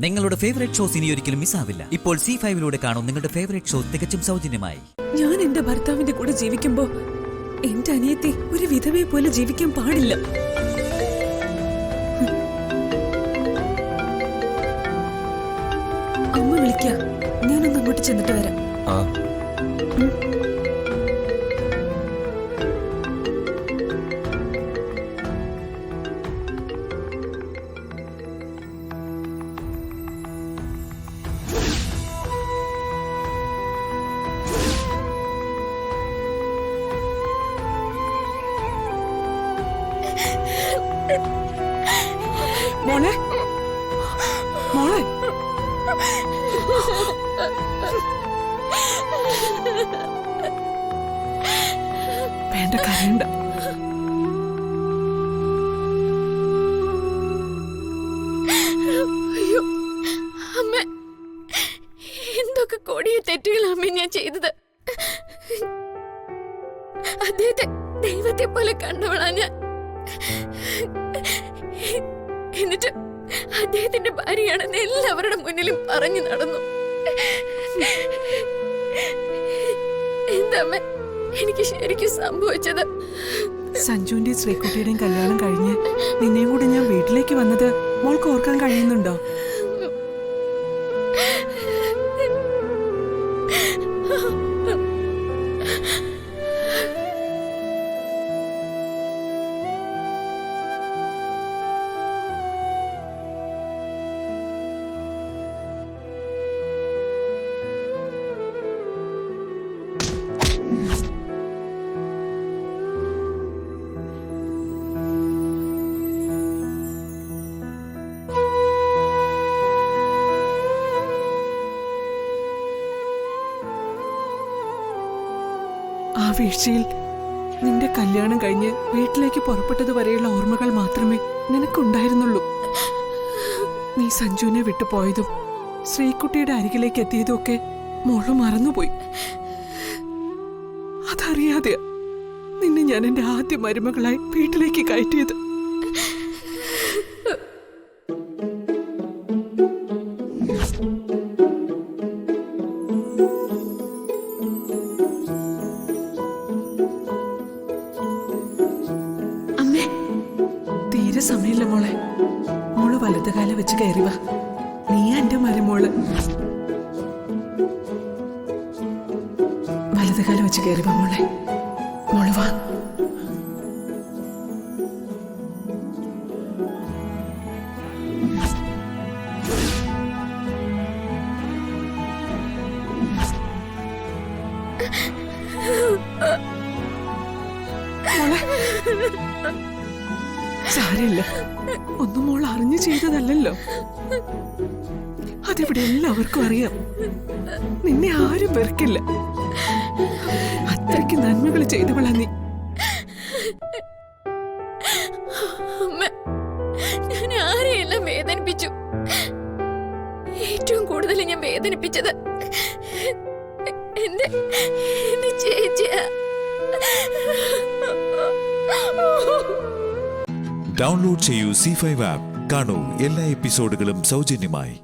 നിങ്ങളുടെ favourite shows ഇനി ഒരിക്കലും മിസ്സാവില്ല. ഇപ്പോൾ C5 കാണും നിങ്ങളുടെ ഫേവറേറ്റ് ഷോ തികച്ചും സൗജന്യമായി. ഞാൻ എന്റെ ഭർത്താവിന്റെ കൂടെ ജീവിക്കുമ്പോ എന്റെ അനിയത്തി ഒരു വിധവയെ പോലെ ജീവിക്കാൻ പാടില്ല. അമ്മ വിളിക്ക, ഞാനൊന്ന് അങ്ങോട്ട് ചെന്നിട്ട് വരാം. മോളെ മോളെ വേണ്ട, കരയണ്ട. അയ്യോ അമ്മ, എന്തൊക്കെ കൊടിയ തെറ്റുകൾ അമ്മ ഞാൻ ചെയ്തത്. അദ്ദേഹത്തെ ദൈവത്തെ പോലെ കണ്ടവളാ ഞാൻ. എന്നിട്ട് അദ്ദേഹത്തിന്റെ ഭാര്യയാണെന്ന് എല്ലാവരുടെ മുന്നിലും പറഞ്ഞു നടന്നു. എന്താ എനിക്ക് ശരിക്കും സംഭവിച്ചത്? സഞ്ജുവിന്റെയും ശ്രീകുട്ടിയുടെയും കല്യാണം കഴിഞ്ഞ് നിന്നെയും കൂടി ഞാൻ വീട്ടിലേക്ക് വന്നത് മോൾക്ക് ഓർക്കാൻ കഴിയുന്നുണ്ടോ? ആ വീഴ്ചയിൽ നിന്റെ കല്യാണം കഴിഞ്ഞ് വീട്ടിലേക്ക് പുറപ്പെട്ടത് വരെയുള്ള ഓർമ്മകൾ മാത്രമേ നിനക്കുണ്ടായിരുന്നുള്ളൂ. നീ സഞ്ജുവിനെ വിട്ടുപോയതും ശ്രീകുട്ടിയുടെ അരികിലേക്ക് എത്തിയതും ഒക്കെ മോള് മറന്നുപോയി. അതറിയാതെയാ നിന്നെ ഞാൻ എന്റെ ആദ്യ മരുമകളായി വീട്ടിലേക്ക് കയറ്റിയത്. തീരെ സമയമില്ല മോളെ. മോള് വലതുകാല വെച്ച് കയറി വാ. നീ എന്റെ മരുമോള്. വലതുകാല വെച്ച് കയറി വാ മോളെ. മോള് വാ. മോളെ, സാരമില്ല, ഒന്നും മോൾ അറിഞ്ഞു ചെയ്തതല്ലോ. അതിവിടെ എല്ലാവർക്കും അറിയാം. നിന്നെ ആരും വെറുക്കില്ല. അത്രയ്ക്ക് നന്മകൾ ചെയ്തവളാ നീ. ഞാൻ ആരെയെല്ലാം വേദനിപ്പിച്ചു. ഏറ്റവും കൂടുതൽ ഞാൻ വേദനിപ്പിച്ചത് എന്റെ ചേച്ചിയാ. ഡൗൺലോഡ് ചെയ്യൂ C5 ആപ്പ്. കാണൂ എല്ലാ എപ്പിസോഡുകളും സൗജന്യമായി.